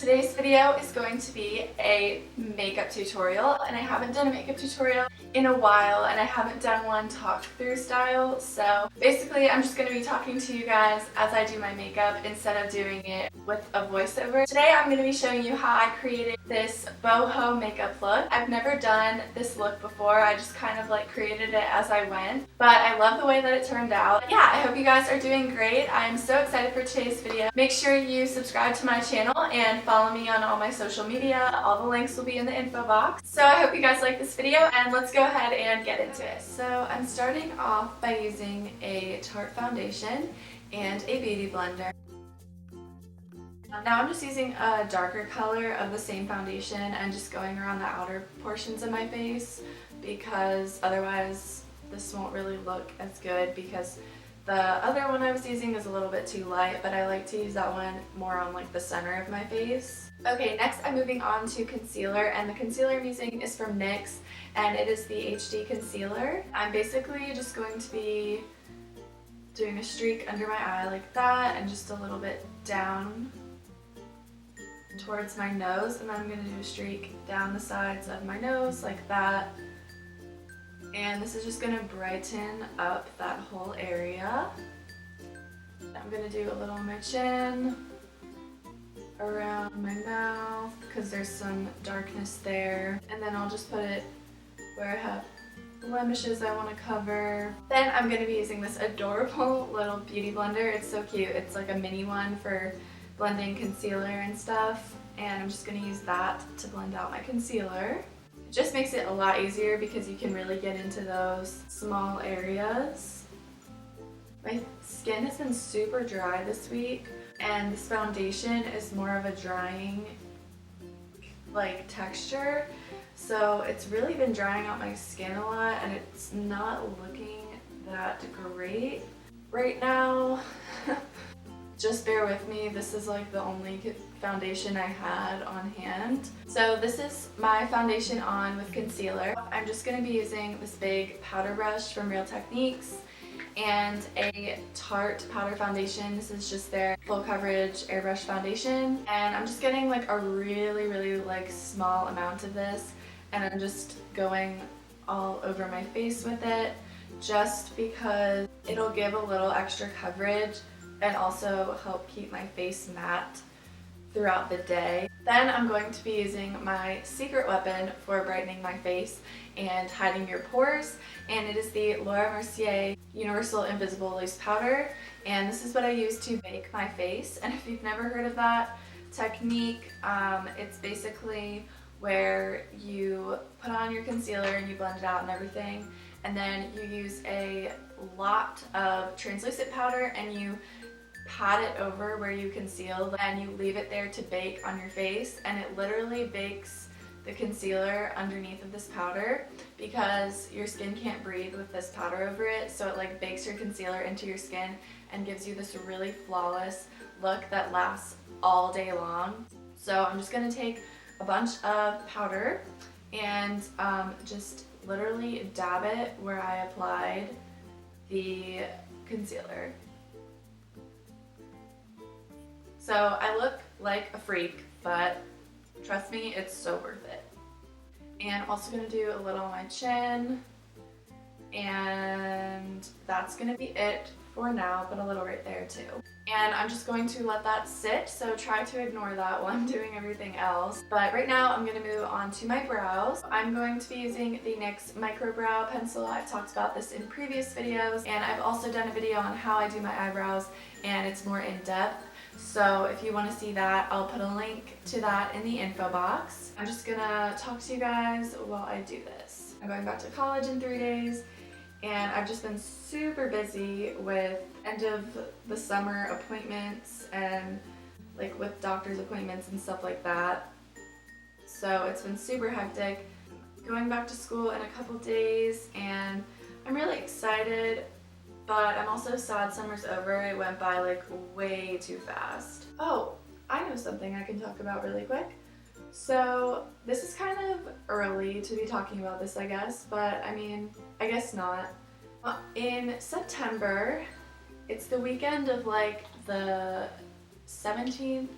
Today's video is going to be a makeup tutorial, and I haven't done a makeup tutorial in a while, and I haven't done one talk through style, so basically I'm just going to be talking to you guys as I do my makeup instead of doing it with a voiceover. Today I'm going to be showing you how I created this boho makeup look. I've never done this look before, I just kind of like created it as I went, but I love the way that it turned out. Yeah, I hope you guys are doing great. I'm so excited for today's video. Make sure you subscribe to my channel and follow me on all my social media. All the links will be in the info box. So I hope you guys like this video, and let's go ahead and get into it. So I'm starting off by using a Tarte foundation and a beauty blender. Now I'm just using a darker color of the same foundation and just going around the outer portions of my face, because otherwise this won't really look as good, because the other one I was using is a little bit too light, but I like to use that one more on like the center of my face. Okay, next I'm moving on to concealer, and the concealer I'm using is from NYX, and it is the HD Concealer. I'm basically just going to be doing a streak under my eye like that, and just a little bit down towards my nose, and then I'm going to do a streak down the sides of my nose like that. And this is just going to brighten up that whole area. I'm going to do a little on my chin, around my mouth, because there's some darkness there. And then I'll just put it where I have blemishes I want to cover. Then I'm going to be using this adorable little beauty blender. It's so cute. It's like a mini one for blending concealer and stuff. And I'm just going to use that to blend out my concealer. Just makes it a lot easier because you can really get into those small areas. My skin has been super dry this week, and this foundation is more of a drying like texture, so it's really been drying out my skin a lot, and it's not looking that great right now. Just bear with me, this is like the only foundation I had on hand. So this is my foundation on with concealer. I'm just going to be using this big powder brush from Real Techniques and a Tarte powder foundation. This is just their full coverage airbrush foundation, and I'm just getting like a really like small amount of this, and I'm just going all over my face with it just because it'll give a little extra coverage and also help keep my face matte throughout the day. Then I'm going to be using my secret weapon for brightening my face and hiding your pores, and it is the Mercier Universal Invisible Loose Powder, and this is what I use to bake my face. And if you've never heard of that technique, it's basically where you put on your concealer and you blend it out and everything, and then you use a lot of translucent powder and you pat it over where you concealed, and you leave it there to bake on your face, and it literally bakes the concealer underneath of this powder because your skin can't breathe with this powder over it, so it like bakes your concealer into your skin and gives you this really flawless look that lasts all day long. So I'm just going to take a bunch of powder and just literally dab it where I applied the concealer. So I look like a freak, but trust me, it's so worth it. And I'm also going to do a little on my chin, and that's going to be it for now, but a little right there too. And I'm just going to let that sit, so try to ignore that while I'm doing everything else. But right now I'm going to move on to my brows. I'm going to be using the NYX Micro Brow Pencil. I've talked about this in previous videos, and I've also done a video on how I do my eyebrows, and it's more in depth. So if you want to see that, I'll put a link to that in the info box. I'm just gonna talk to you guys while I do this. I'm going back to college in 3 days, and I've just been super busy with end of the summer appointments and like with doctor's appointments and stuff like that. So it's been super hectic. Going back to school in a couple days, and I'm really excited, but I'm also sad summer's over. It went by like way too fast. Oh, I know something I can talk about really quick. So this is kind of early to be talking about this, I guess, but I mean, I guess not. In September, it's the weekend of like the 17th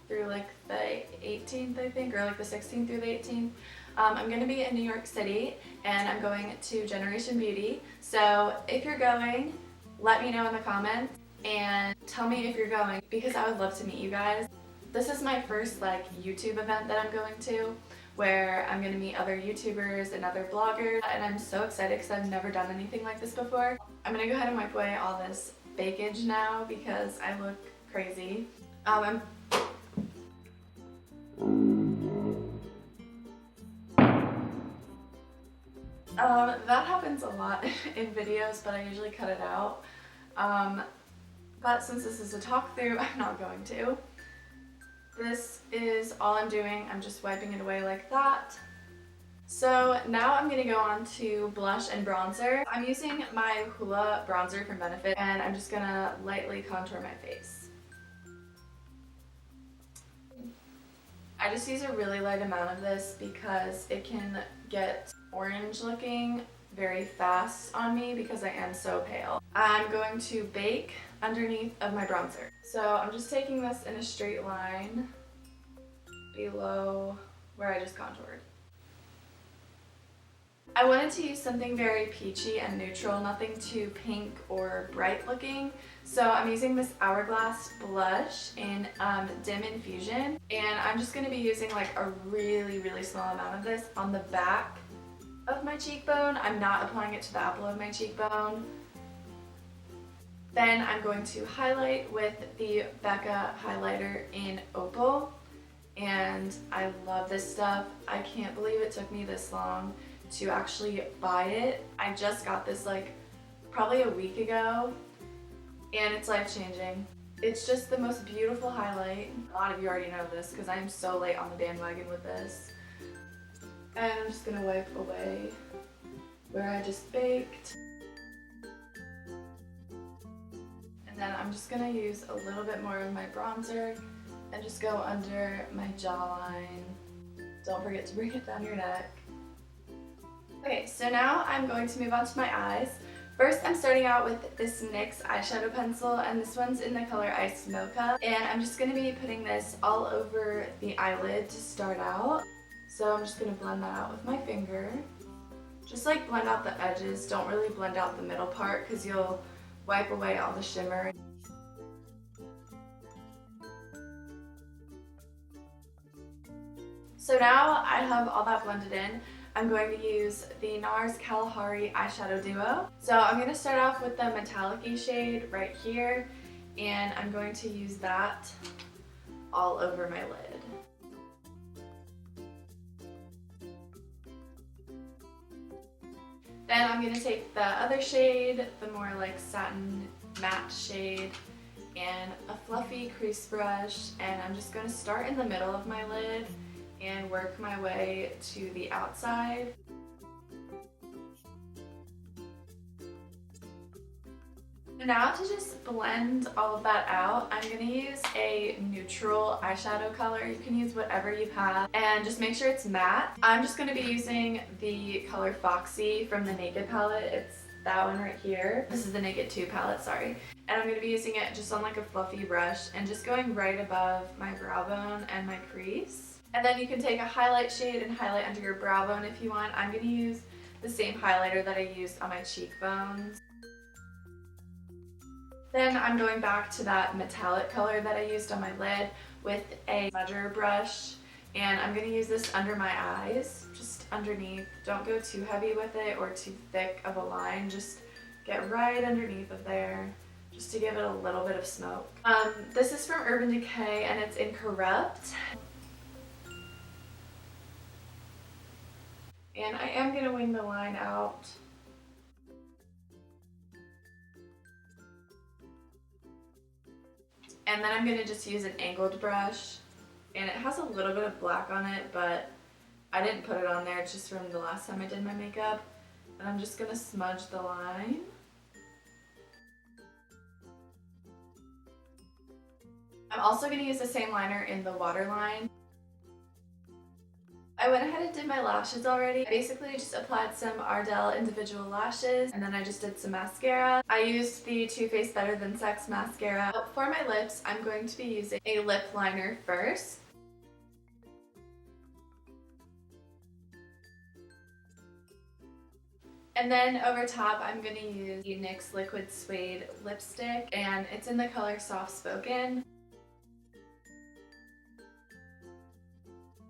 through like the 18th, I think, or like the 16th through the 18th. I'm going to be in New York City, and I'm going to Generation Beauty. So if you're going, let me know in the comments and tell me if you're going, because I would love to meet you guys. This is my first like YouTube event that I'm going to, where I'm going to meet other YouTubers and other bloggers, and I'm so excited because I've never done anything like this before. I'm going to go ahead and wipe away all this bakage now because I look crazy. That happens a lot in videos, but I usually cut it out. But since this is a talk through, I'm not going to. This is all I'm doing. I'm just wiping it away like that. So now I'm going to go on to blush and bronzer. I'm using my Hoola bronzer from Benefit, and I'm just going to lightly contour my face. I just use a really light amount of this because it can get orange looking very fast on me because I am so pale. I'm going to bake underneath of my bronzer. So I'm just taking this in a straight line below where I just contoured. I wanted to use something very peachy and neutral, nothing too pink or bright looking. So I'm using this Hourglass blush in Dim Infusion, and I'm just going to be using like a really small amount of this on the back of my cheekbone. I'm not applying it to the apple of my cheekbone. Then I'm going to highlight with the Becca highlighter in Opal, and I love this stuff. I can't believe it took me this long to actually buy it. I just got this like probably a week ago, and it's life-changing. It's just the most beautiful highlight. A lot of you already know this because I am so late on the bandwagon with this. And I'm just gonna wipe away where I just baked. And then I'm just gonna use a little bit more of my bronzer and just go under my jawline. Don't forget to bring it down your neck. Okay, so now I'm going to move on to my eyes. First, I'm starting out with this NYX eyeshadow pencil, and this one's in the color Ice Mocha. And I'm just going to be putting this all over the eyelid to start out. So I'm just going to blend that out with my finger. Just like blend out the edges, don't really blend out the middle part because you'll wipe away all the shimmer. So now I have all that blended in. I'm going to use the Nars Kalahari eyeshadow duo. So I'm going to start off with the metallic-y shade right here, and I'm going to use that all over my lid. Then I'm going to take the other shade, the more like satin matte shade, and a fluffy crease brush, and I'm just going to start in the middle of my lid and work my way to the outside. Now to just blend all of that out, I'm going to use a neutral eyeshadow color. You can use whatever you have, and just make sure it's matte. I'm just going to be using the color Foxy from the Naked palette. It's that one right here. This is the Naked 2 palette, sorry. And I'm going to be using it just on like a fluffy brush and just going right above my brow bone and my crease. And then you can take a highlight shade and highlight under your brow bone if you want. I'm going to use the same highlighter that I used on my cheekbones. Then I'm going back to that metallic color that I used on my lid with a smudger brush, and I'm going to use this under my eyes, just underneath. Don't go too heavy with it or too thick of a line, just get right underneath of there, just to give it a little bit of smoke. This is from Urban Decay, and it's in Corrupt. And I am going to wing the line out. And then I'm going to just use an angled brush. And it has a little bit of black on it, but I didn't put it on there. It's just from the last time I did my makeup. And I'm just going to smudge the line. I'm also going to use the same liner in the waterline. I I went ahead and did my lashes already. I basically just applied some Ardell individual lashes and then I just did some mascara. I used the Too Faced Better Than Sex mascara. For my lips, I'm going to be using a lip liner first. And then over top, I'm going to use the NYX Liquid Suede lipstick, and it's in the color Soft Spoken.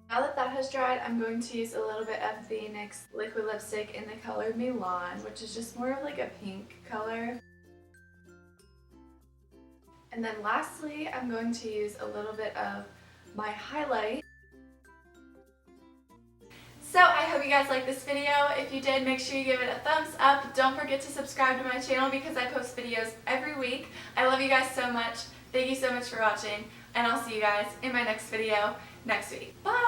Now that that has dried, I'm going to use a little bit of the NYX liquid lipstick in the color Milan, which is just more of like a pink color. And then lastly, I'm going to use a little bit of my highlight. So I hope you guys liked this video. If you did, make sure you give it a thumbs up. Don't forget to subscribe to my channel because I post videos every week. I love you guys so much. Thank you so much for watching, and I'll see you guys in my next video next week. Bye!